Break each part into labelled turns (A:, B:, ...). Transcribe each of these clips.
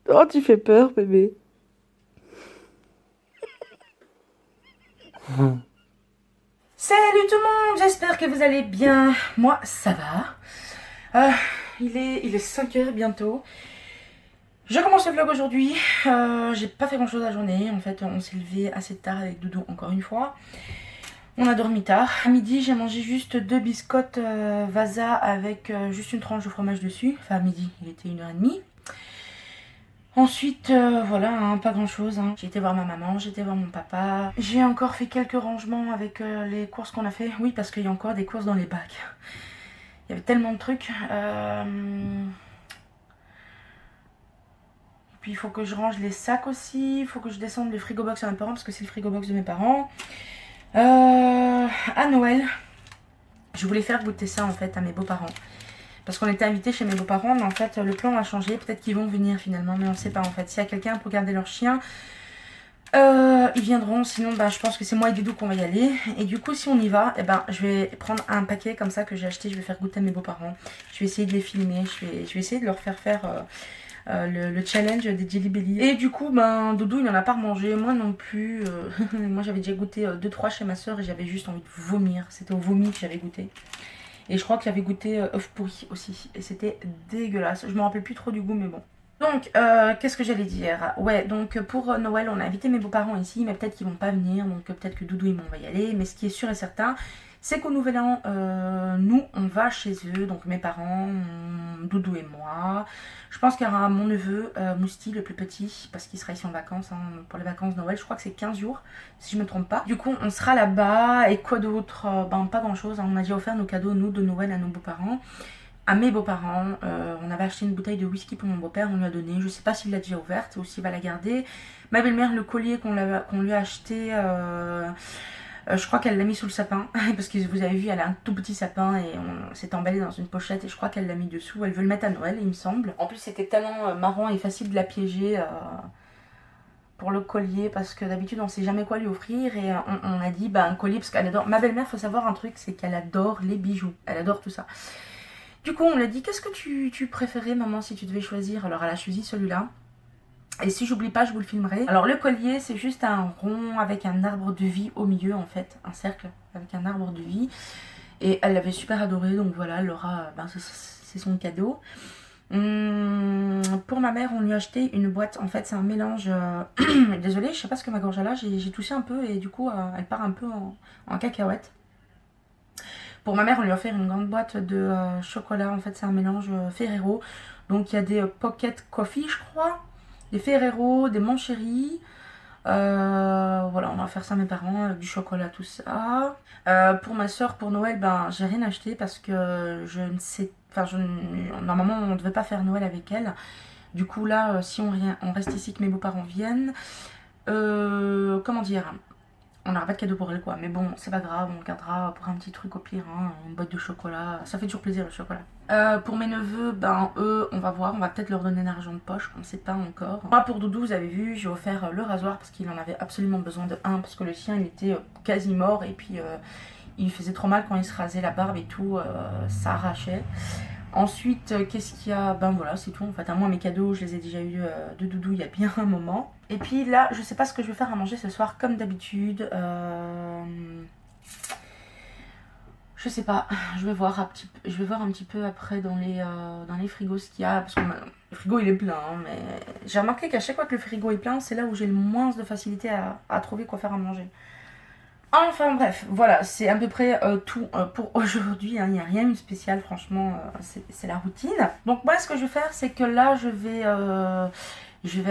A: Oh, tu fais peur, bébé.
B: Salut tout le monde, j'espère que vous allez bien. Moi, ça va. Il est 5 heures bientôt. Je commence le vlog aujourd'hui. J'ai pas fait grand chose la journée. En fait, on s'est levé assez tard avec Doudou encore une fois. On a dormi tard. À midi, j'ai mangé juste 2 biscottes Vasa avec juste une tranche de fromage dessus. Enfin, à midi, il était 1h30. Ensuite, voilà, hein, pas grand chose. Hein. J'ai été voir ma maman, j'ai été voir mon papa. J'ai encore fait quelques rangements avec les courses qu'on a fait. Oui, parce qu'il y a encore des courses dans les bacs. Il y avait tellement de trucs. Et puis il faut que je range les sacs aussi. Il faut que je descende le frigo box à mes parents parce que c'est le frigo box de mes parents. À Noël, je voulais faire goûter ça en fait à mes beaux-parents. Parce qu'on était invités chez mes beaux-parents, mais en fait le plan a changé. Peut-être qu'ils vont venir finalement, mais on ne sait pas en fait. S'il y a quelqu'un pour garder leur chien, ils viendront. Sinon, je pense que c'est moi et Doudou qu'on va y aller. Et du coup, si on y va, je vais prendre un paquet comme ça que j'ai acheté. Je vais faire goûter à mes beaux-parents. Je vais essayer de les filmer. Je vais essayer de leur faire le challenge des Jelly Belly. Et du coup, Doudou il n'en a pas remangé, moi non plus. Moi j'avais déjà goûté 2-3 chez ma soeur et j'avais juste envie de vomir. C'était au vomi que j'avais goûté. Et je crois que j'avais goûté œuf pourri aussi. Et c'était dégueulasse. Je me rappelle plus trop du goût, mais bon. Donc, qu'est-ce que j'allais dire? Ouais, donc pour Noël, on a invité mes beaux-parents ici, mais peut-être qu'ils vont pas venir. Donc peut-être que Doudou et moi on va y aller. Mais ce qui est sûr et certain, c'est qu'au Nouvel An, nous, on va chez eux. Donc mes parents, Doudou et moi. Je pense qu'il y aura mon neveu, Mousti, le plus petit, parce qu'il sera ici en vacances, hein, pour les vacances de Noël. Je crois que c'est 15 jours, si je me trompe pas. Du coup, on sera là-bas. Et quoi d'autre? Pas grand-chose. Hein. On a déjà offert nos cadeaux, nous, de Noël à nos beaux-parents. À mes beaux-parents, on avait acheté une bouteille de whisky pour mon beau-père, on lui a donné. Je sais pas s'il l'a déjà ouverte ou s'il va la garder. Ma belle-mère, le collier qu'on lui a acheté... je crois qu'elle l'a mis sous le sapin, parce que vous avez vu, elle a un tout petit sapin et on s'est emballé dans une pochette et je crois qu'elle l'a mis dessous. Elle veut le mettre à Noël, il me semble. En plus, c'était tellement marrant et facile de la piéger pour le collier, parce que d'habitude, on sait jamais quoi lui offrir et on a dit, un collier, parce qu'elle adore... Ma belle-mère, faut savoir un truc, c'est qu'elle adore les bijoux, elle adore tout ça. Du coup, on lui a dit, qu'est-ce que tu préférais, maman, si tu devais choisir? Alors, elle a choisi celui-là. Et si j'oublie pas, je vous le filmerai. Alors le collier, c'est juste un rond avec un arbre de vie au milieu en fait. Un cercle avec un arbre de vie. Et elle l'avait super adoré, donc voilà, elle aura... c'est son cadeau. Pour ma mère, on lui a acheté une boîte. En fait, c'est un mélange... Désolée, je sais pas ce que ma gorge a là. J'ai toussé un peu et du coup, elle part un peu en cacahuète. Pour ma mère, on lui a offert une grande boîte de chocolat. En fait, c'est un mélange Ferrero. Donc il y a des pocket coffee, je crois. Des Ferrero, des Montchéri. Voilà, on va faire ça à mes parents, du chocolat, tout ça. Pour ma soeur, pour Noël, j'ai rien acheté parce que je ne sais... normalement, on ne devait pas faire Noël avec elle. Du coup, là, si on reste ici, que mes beaux-parents viennent, comment dire, on n'aura pas de cadeau pour elle, quoi. Mais bon, c'est pas grave, on gardera pour un petit truc au pire, hein, une boîte de chocolat. Ça fait toujours plaisir, le chocolat. Pour mes neveux, eux, on va voir. On va peut-être leur donner de l'argent de poche, on ne sait pas encore. Moi, pour Doudou, vous avez vu, j'ai offert le rasoir parce qu'il en avait absolument besoin de un. Parce que le sien, il était quasi mort. Et puis, il faisait trop mal quand il se rasait la barbe et tout. Ça arrachait. Ensuite, qu'est-ce qu'il y a? Voilà, c'est tout. En fait, à moi, mes cadeaux, je les ai déjà eu de Doudou il y a bien un moment. Et puis là, je sais pas ce que je vais faire à manger ce soir, comme d'habitude. Je sais pas. Je vais voir un petit peu après dans les frigos ce qu'il y a. Parce que le frigo, il est plein. Hein, mais j'ai remarqué qu'à chaque fois que le frigo est plein, c'est là où j'ai le moins de facilité à trouver quoi faire à manger. Enfin bref, voilà, c'est à peu près tout pour aujourd'hui. Hein. Il n'y a rien de spécial, franchement, c'est la routine. Donc moi, ce que je vais faire, c'est que là, je vais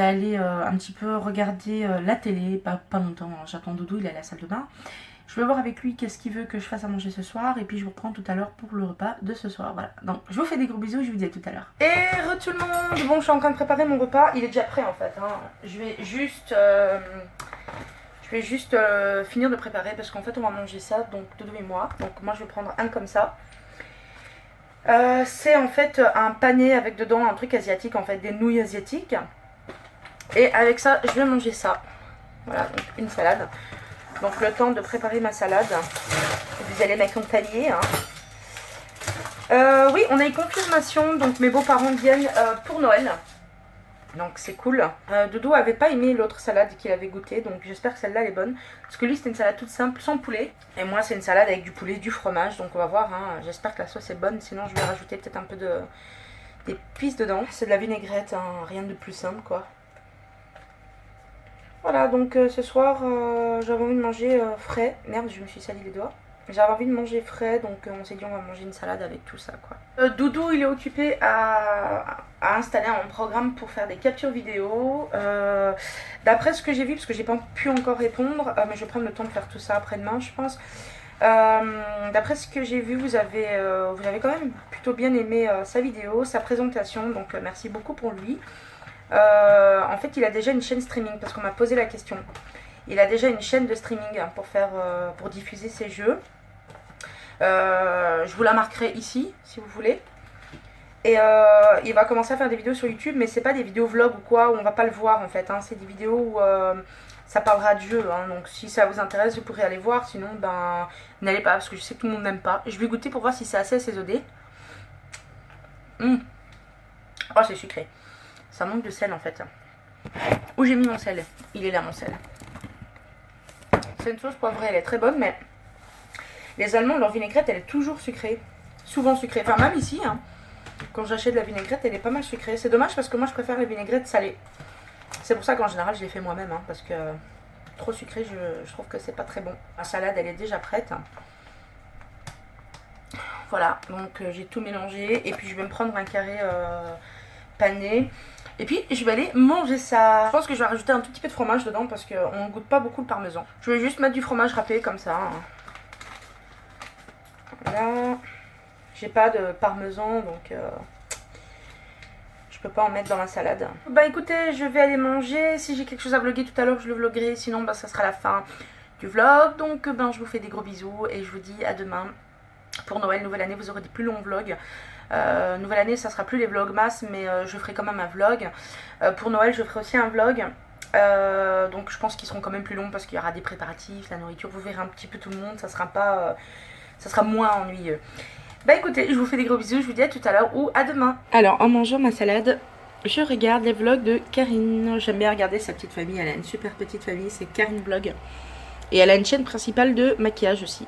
B: aller un petit peu regarder la télé, pas longtemps. Hein. J'attends Doudou, il est à la salle de bain. Je vais voir avec lui qu'est-ce qu'il veut que je fasse à manger ce soir. Et puis je vous reprends tout à l'heure pour le repas de ce soir. Voilà, donc je vous fais des gros bisous, je vous dis à tout à l'heure. Et tout le monde, bon, je suis en train de préparer mon repas. Il est déjà prêt en fait. Hein. Je vais juste... finir de préparer parce qu'en fait on va manger ça, donc Doudou et moi. Donc moi je vais prendre un comme ça. C'est en fait un pané avec dedans un truc asiatique, en fait des nouilles asiatiques. Et avec ça je vais manger ça. Voilà, donc une salade. Donc le temps de préparer ma salade, vous allez m'accompagner. Hein. Oui, on a une confirmation, donc mes beaux-parents viennent pour Noël. Donc c'est cool. Doudou avait pas aimé l'autre salade qu'il avait goûté, donc j'espère que celle-là elle est bonne. Parce que lui c'était une salade toute simple, sans poulet. Et moi c'est une salade avec du poulet, du fromage, donc on va voir. Hein. J'espère que la sauce est bonne, sinon je vais rajouter peut-être un peu d'épices dedans. C'est de la vinaigrette, hein. Rien de plus simple quoi. Voilà, donc ce soir j'avais envie de manger frais. Merde, je me suis sali les doigts. J'avais envie de manger frais, donc on s'est dit on va manger une salade avec tout ça quoi. Doudou il est occupé à installer un programme pour faire des captures vidéo. D'après ce que j'ai vu, parce que j'ai pas pu encore répondre, mais je vais prendre le temps de faire tout ça après-demain je pense. D'après ce que j'ai vu, vous avez quand même plutôt bien aimé sa vidéo, sa présentation, donc merci beaucoup pour lui. En fait il a déjà une chaîne streaming parce qu'on m'a posé la question. Il a déjà une chaîne de streaming pour diffuser ses jeux. Je vous la marquerai ici si vous voulez. Et il va commencer à faire des vidéos sur YouTube, mais c'est pas des vidéos vlog ou quoi, où on va pas le voir en fait. Hein. C'est des vidéos où ça parlera de jeu. Hein. Donc si ça vous intéresse, vous pourrez aller voir. Sinon, ben n'allez pas parce que je sais que tout le monde n'aime pas. Je vais goûter pour voir si c'est assez assaisonné. Oh, c'est sucré. Ça manque de sel en fait. Où j'ai mis mon sel? Il est là mon sel. C'est une sauce poivrée, elle est très bonne, mais les Allemands, leur vinaigrette, elle est toujours sucrée. Souvent sucrée. Enfin, même ici, hein, quand j'achète de la vinaigrette, elle est pas mal sucrée. C'est dommage parce que moi, je préfère les vinaigrettes salées. C'est pour ça qu'en général, je les fais moi-même, hein, parce que trop sucré, je trouve que c'est pas très bon. La salade, elle est déjà prête. Voilà, donc j'ai tout mélangé. Et puis, je vais me prendre un carré pané. Et puis je vais aller manger ça. Je pense que je vais rajouter un tout petit peu de fromage dedans parce qu'on ne goûte pas beaucoup le parmesan. Je vais juste mettre du fromage râpé comme ça. Voilà. J'ai pas de parmesan donc je peux pas en mettre dans la salade. Bah écoutez, je vais aller manger. Si j'ai quelque chose à vlogger tout à l'heure, je le vloggerai. Sinon bah ça sera la fin du vlog. Donc ben je vous fais des gros bisous et je vous dis à demain. Pour Noël, nouvelle année, vous aurez des plus longs vlogs. Nouvelle année, ça sera plus les vlogmas, mais je ferai quand même un vlog. Pour Noël, je ferai aussi un vlog. Donc je pense qu'ils seront quand même plus longs parce qu'il y aura des préparatifs, la nourriture. Vous verrez un petit peu tout le monde, ça sera moins ennuyeux. Bah écoutez, je vous fais des gros bisous, je vous dis à tout à l'heure ou à demain. Alors en mangeant ma salade, je regarde les vlogs de Karine. J'aime bien regarder sa petite famille, elle a une super petite famille, c'est Karine Vlog. Et elle a une chaîne principale de maquillage aussi.